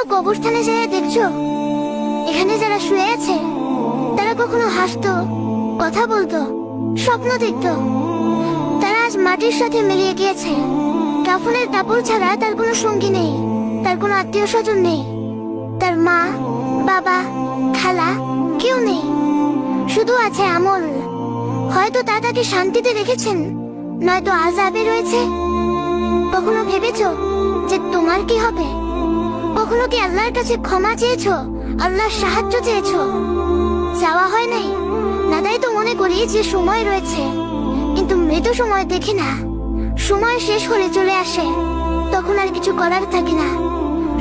কখনো কবরস্থানে যেয়ে দেখছো এখানে যারা শুয়ে আছে তারা কখনো হাসতো, কথা বলতো, স্বপ্ন দেখতো? তারা আজ মাটির সাথে মিলিয়ে গিয়েছে। কাফনের কাপড় ছাড়া তার কোনো সঙ্গী নেই, তার কোনো আত্মীয় স্বজন নেই, তার মা, বাবা, খালা কেউ নেই, শুধু আছে আমল। হয়তো তা তাকে শান্তিতে রেখেছেন, নয়তো আযাবে রয়েছে। কখনো ভেবেছো যে তোমার কি হবে? কখনো কি আল্লাহর কাছে ক্ষমা চেয়েছো, আল্লাহর সাহায্য চেয়েছো? চাওয়া হয় নাই না, তাই তো মনে করি যে সময় রয়েছে, কিন্তু মৃত্যু সময় দেখি না। সময় শেষ হলে চলে আসে, তখন আর কিছু করার থাকে না,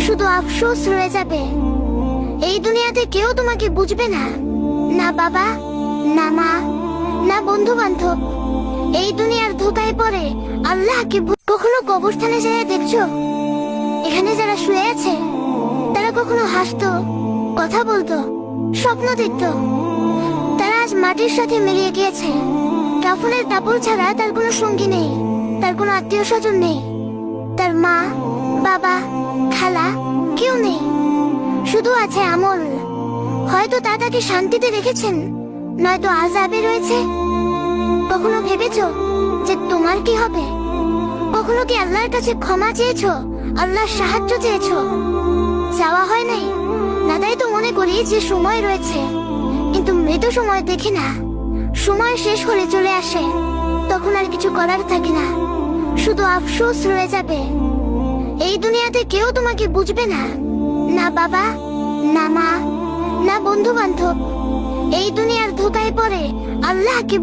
শুধু আফসোস রয়ে যাবে। এই দুনিয়াতে কেউ তোমাকে বুঝবে না, না বাবা, না মা, না বন্ধু বান্ধব। এই দুনিয়ার ধোকায় পড়ে আল্লাহকে কখনো কবরস্থানে যেয়ে দেখছো এখানে যারা শুয়ে আছে তারা কখনো হাসতো, কথা বলতো, স্বপ্ন দেখতো? তারা আজ মাটির সাথে মিলিয়ে গিয়েছে। কাফনের কাপড় ছাড়া তার কোনো সঙ্গী নেই, তার কোনো আত্মীয় স্বজন নেই, তার মা, বাবা, খালা কেউ নেই, শুধু আছে আমল। হয়তো তা তাকে শান্তিতে রেখেছেন, নয়তো আযাবে রয়েছে। কখনো ভেবেছো যে তোমার কি হবে? কখনো কি আল্লাহর কাছে ক্ষমা চেয়েছো, আল্লাহর সাহায্য চেয়েছো? চাওয়া হয় নাই না, তাই তো মনে করি যে সময় রয়েছে, কিন্তু মৃত্যু সময় দেখি না। সময় শেষ হলে চলে আসে, তখন আর কিছু করার থাকে না, শুধু আফসোস রয়ে যাবে। এই দুনিয়াতে কেউ তোমাকে বুঝবে না, না বাবা, না মা, না বন্ধু বান্ধব। এই দুনিয়ার ধোকায় পড়ে আল্লাহকে